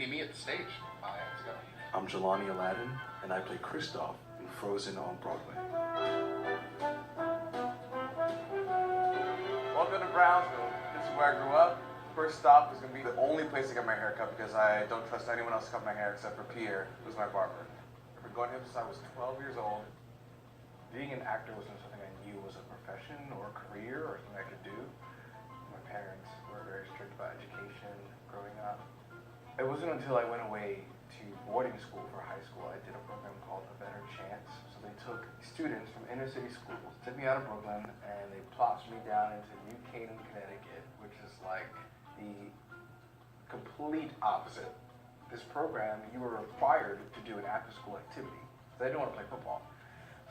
meeting me at the stage. Let's go. I'm Jelani Aladdin, and I play Kristoff in Frozen on Broadway. Welcome to Brownsville. This is where I grew up. First stop is going to be the only place to get my hair cut because I don't trust anyone else to cut my hair except for Pierre, who's my barber. I've been going here since I was 12 years old. Being an actor wasn't something I knew was a profession or a career or something I could do. My parents were very strict about education growing up. It wasn't until I went away to boarding school for high school, I did a program called A Better Chance. So they took students from inner city schools, took me out of Brooklyn, and they plopped me down into New Canaan, Connecticut, which is like the complete opposite. This program, you were required to do an after-school activity. They didn't want to play football.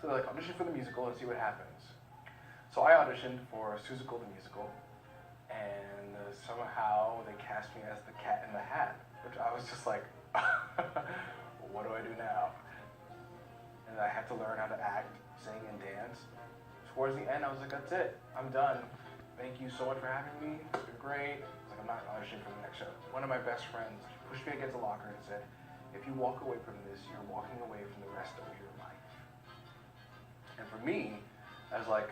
So they're like, audition for the musical and see what happens. So I auditioned for Seussical the musical, and somehow they cast me as the Cat in the Hat, which I was just like, what do I do now? And I had to learn how to act, sing, and dance. Towards the end, I was like, that's it, I'm done. Thank you so much for having me, it's been great. I was like, I'm not auditioning for the next show. One of my best friends pushed me against a locker and said, if you walk away from this, you're walking away from the rest of your life. And for me, as like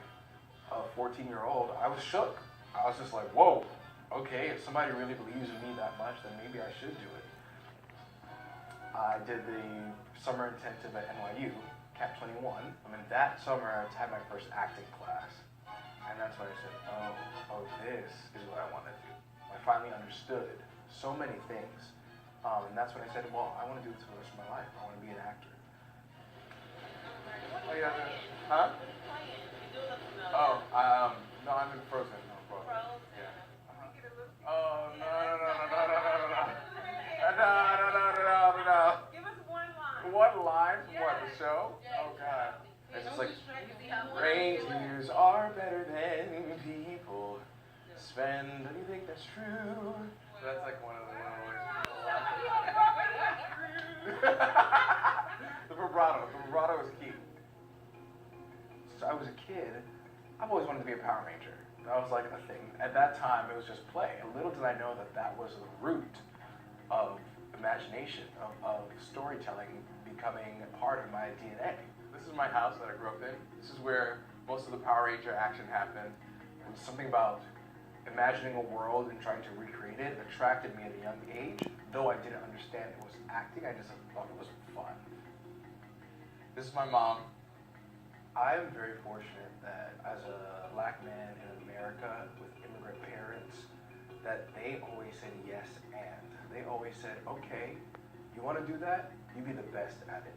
a 14-year-old, I was shook. I was just like, whoa, okay, if somebody really believes in me that much, then maybe I should do it. I did the summer intensive at NYU, Cap 21. I mean, that summer I had my first acting class. And that's when I said, oh, this is what I want to do. I finally understood so many things. And that's when I said, well, I want to do this for the rest of my life. I want to be an actor. Oh, yeah. Huh? Oh, no, I'm in Frozen. No, Broadway. Yeah. Oh, no. Give us one line. One line from what, the show? Oh, God. It's just like, reindeers are better than people. Sven, do you think that's true? So that's like one of the The vibrato is key. Since I was a kid, I've always wanted to be a Power Ranger. That was like a thing. At that time, it was just play. And little did I know that that was the root of imagination, of storytelling becoming a part of my DNA. This is my house that I grew up in. This is where most of the Power Ranger action happened. It was something about imagining a world and trying to recreate it attracted me at a young age. Though I didn't understand it was acting, I just thought it was fun. This is my mom. I'm very fortunate that as a black man in America with immigrant parents, that they always said yes and. They always said, okay, you want to do that? You be the best at it.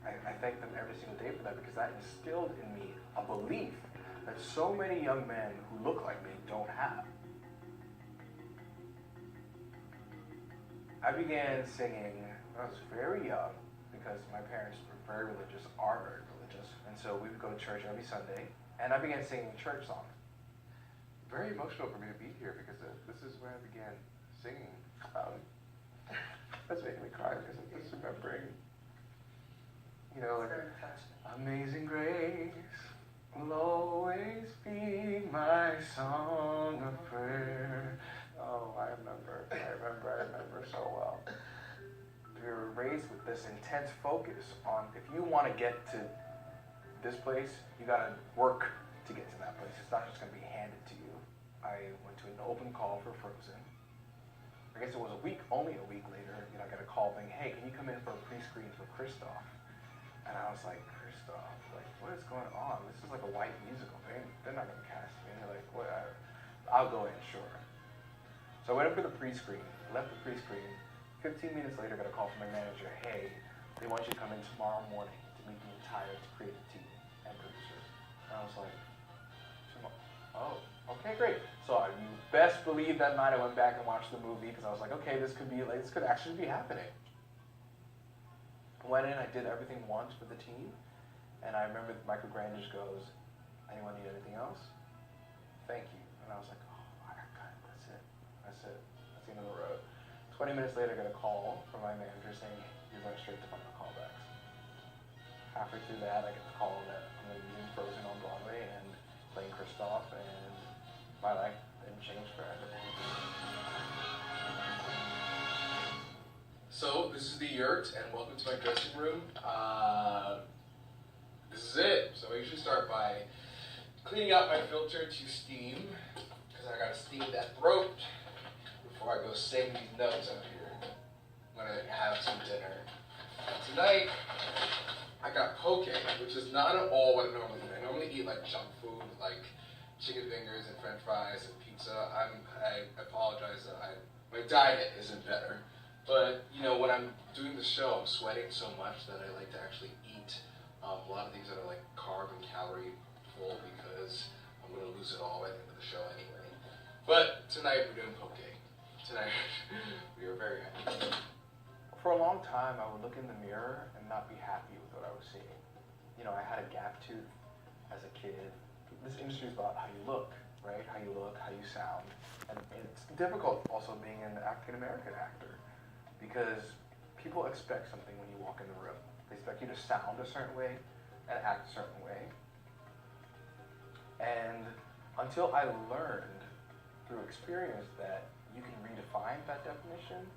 I thank them every single day for that because that instilled in me a belief that so many young men who look like me don't have. I began singing when I was very young because my parents were very religious, are very religious, and so we would go to church every Sunday, and I began singing church songs. Very emotional for me to be here because this is where I began singing. That's making me cry because I'm just remembering, you know, like, Amazing Grace will always be my song of prayer. Oh, I remember so well. We were raised with this intense focus on if you want to get to this place, you gotta work to get to that place. It's not just gonna be handed to you. I went to an open call for Frozen. I guess it was only a week later, you know, I got a call saying, hey, can you come in for a pre-screen for Kristoff? And I was like, Kristoff, like, what is going on? This is like a white musical. They're not gonna cast me. And they're like, whatever. I'll go in, sure. So I went in for the pre-screen, left the pre-screen. 15 minutes later, I got a call from my manager, hey, they want you to come in tomorrow morning to meet the entire creative team and producers. And I was like, oh, okay, great. So you best believe that night I went back and watched the movie because I was like, okay, this could actually be happening. I went in, I did everything once for the team, and I remember Michael Grandish goes, anyone need anything else? Thank you. And I was like, oh my God, that's it. That's the end of the road. 20 minutes later, I got a call from my manager saying, you're going straight to final callbacks. Halfway through that, I get the call that I'm going to be using Frozen on Broadway and playing Kristoff, and my life then changed forever. Yurt, and welcome to my dressing room. This is it. So I usually start by cleaning out my filter to steam, because I gotta steam that throat before I go sing these notes out here. I'm gonna have some dinner. Tonight, I got poke, which is not at all what I normally eat. I normally eat like junk food, like chicken fingers and french fries and pizza. I apologize that my diet isn't better. But, you know, when I'm doing the show, I'm sweating so much that I like to actually eat a lot of things that are like carb and calorie full, because I'm going to lose it all by the end of the show anyway. But tonight we're doing poke. Tonight we are very happy. For a long time, I would look in the mirror and not be happy with what I was seeing. You know, I had a gap tooth as a kid. This industry is about how you look, right? How you look, how you sound. And it's difficult also being an African-American actor, because people expect something when you walk in the room. They expect you to sound a certain way and act a certain way. And until I learned through experience that you can redefine that definition,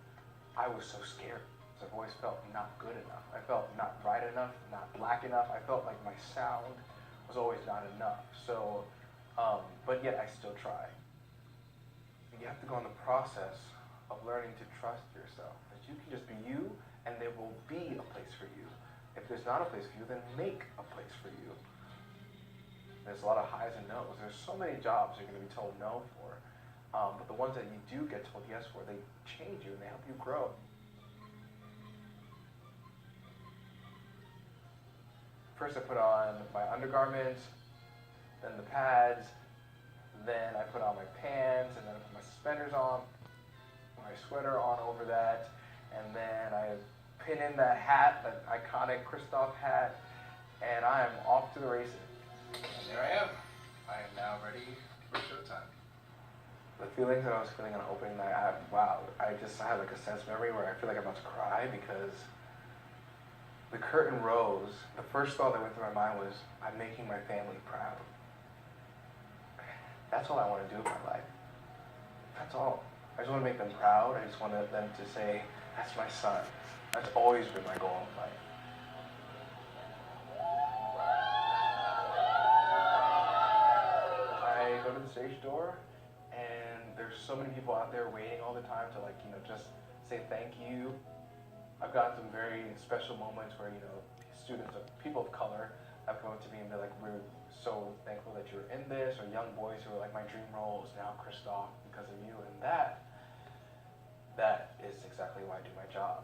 I was so scared. I've always felt not good enough. I felt not right enough, not black enough. I felt like my sound was always not enough. So, but yet I still try. You have to go in the process of learning to trust yourself. That you can just be you, and there will be a place for you. If there's not a place for you, then make a place for you. There's a lot of highs and lows. There's so many jobs you're going to be told no for. But the ones that you do get told yes for, they change you and they help you grow. First I put on my undergarments, then the pads, then I put on my pants, and then I put my suspenders on, my sweater on over that, and then I pin in that hat, that iconic Christoph hat, and I am off to the races. And there I am. I am now ready for showtime. The feelings that I was feeling on opening night, I had like a sense memory where I feel like I'm about to cry, because the curtain rose. The first thought that went through my mind was, I'm making my family proud. That's all I want to do with my life. That's all. I just want to make them proud. I just want them to say, that's my son. That's always been my goal in life. I go to the stage door, and there's so many people out there waiting all the time to, like, you know, just say thank you. I've gotten some very special moments where, you know, students, people of color have come up to me and been like, we're so thankful that you're in this, or young boys who are like, my dream role is now Christoph because of you, and that is exactly why I do my job.